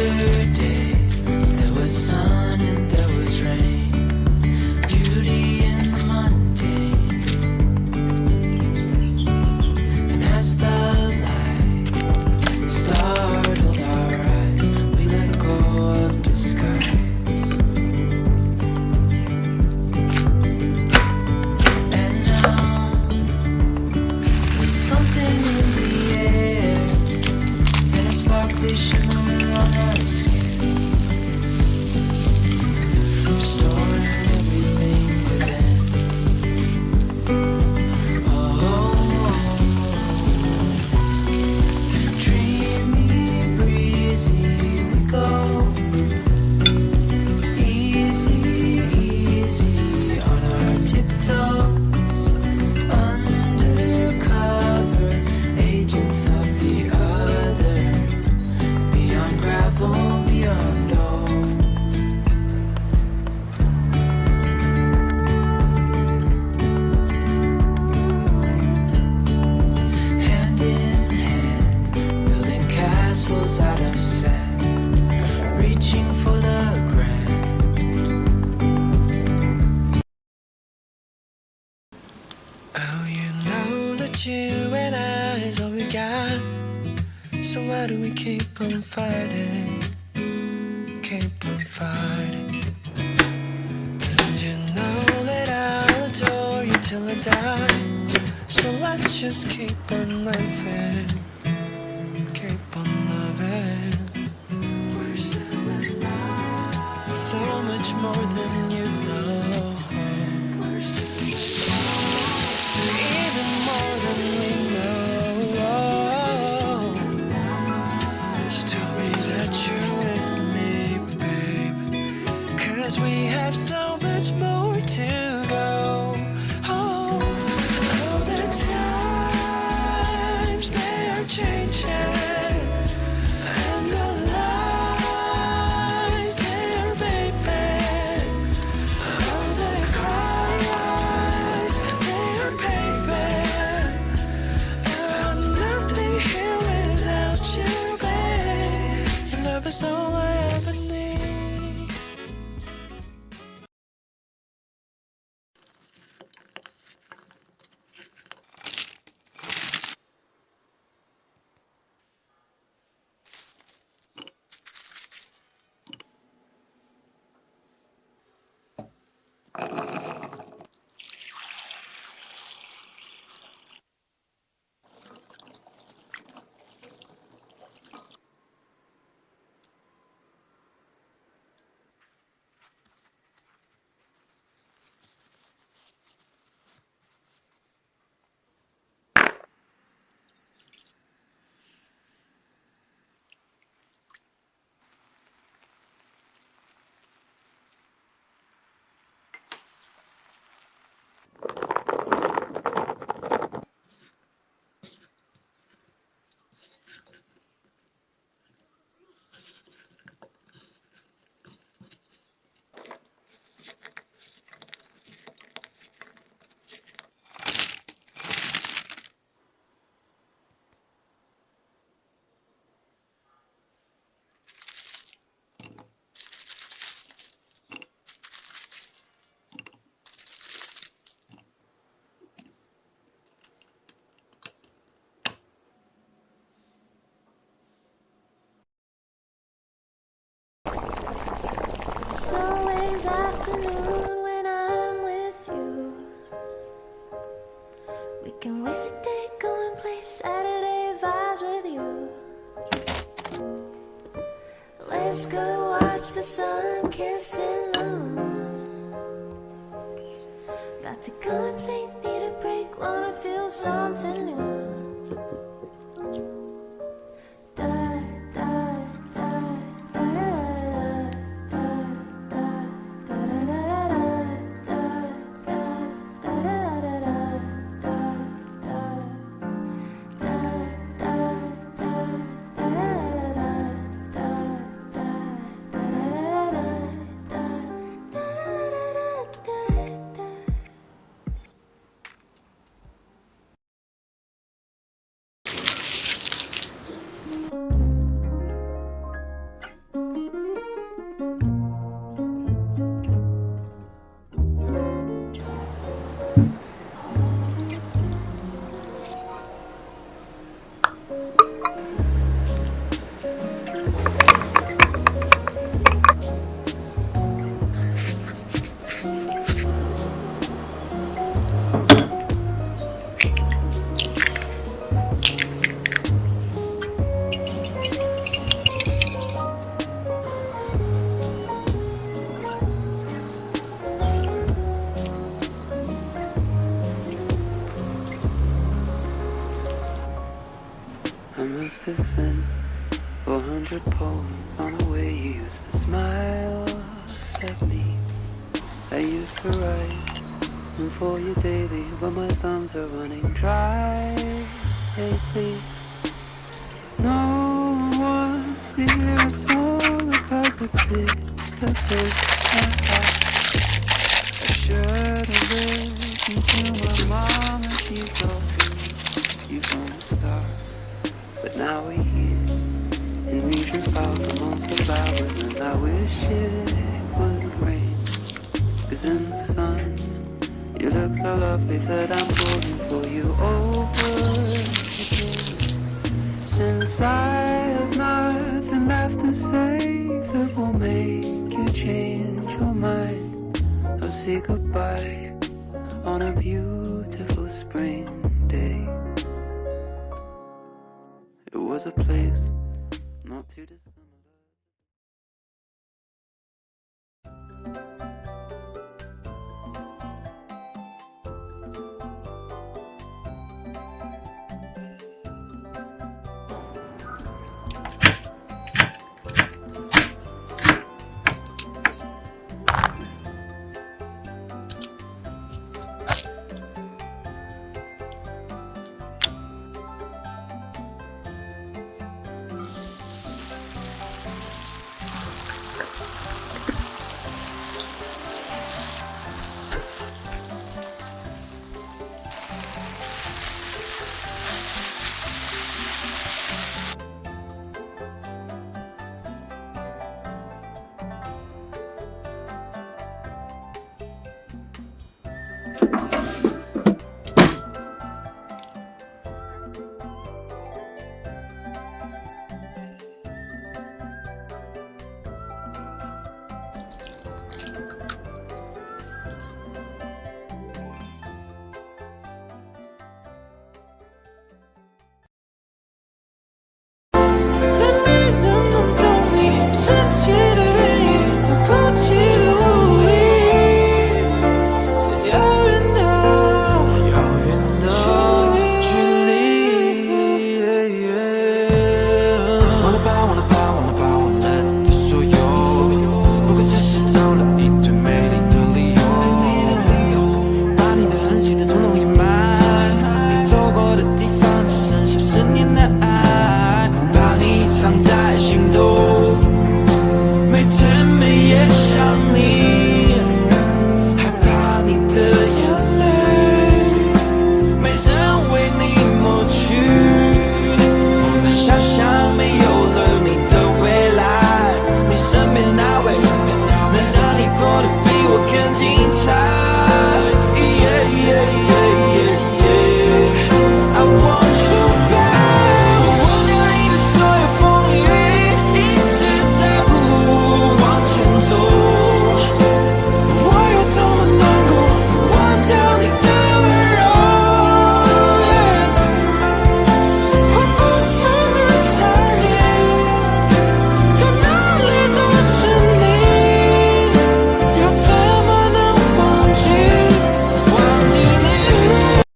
Yesterday there was sun and there was rain, beauty in the mundane. And as the light startled our eyes, we let go of disguise. And now there's something in the air, and a sparkly shimmer on our skin, restoring everything within. Dreamy, breezy, we go. Easy, easy on our tiptoes. Undercover agents of the other. Beyond gravel, beyond all. Hand in hand, building castles out of sand, reaching for the grand. Oh, you know that you and I is all we got. So why do we keep on fighting? Keep on fighting. And you know that I'll adore you till I die. So let's just keep on living. Keep on loving. We're still in love. So much more than you know. We're still even more than we know. So tell me that you're with me, babe. 'Cause we have so much more to go. Oh, the times they are changing, and the lies they are vaping. Oh, the cries they are paving. I'm nothing here without you, babe. Your love is all I ever need. It's always afternoon when I'm with you. We can waste a day, go and play Saturday vibes with you. Let's go watch the sun kissing the moon. About to go and say need a break, wanna feel something new. I must have sent 400 poems on the way you used to smile at me. I used to write and for you daily, but my thumbs are running dry lately. No one wants to hear a song about the bits that break my heart. I should have listened to my mom and she's so free. You gonna start, but now we're here in regions far amongst the flowers, and I wish it would rain. 'Cause in the sun, you look so lovely that I'm pulling for you over again. Since I have nothing left to say that will make you change your mind, I'll say goodbye on a beautiful spring day. It was a place not too dissimilar.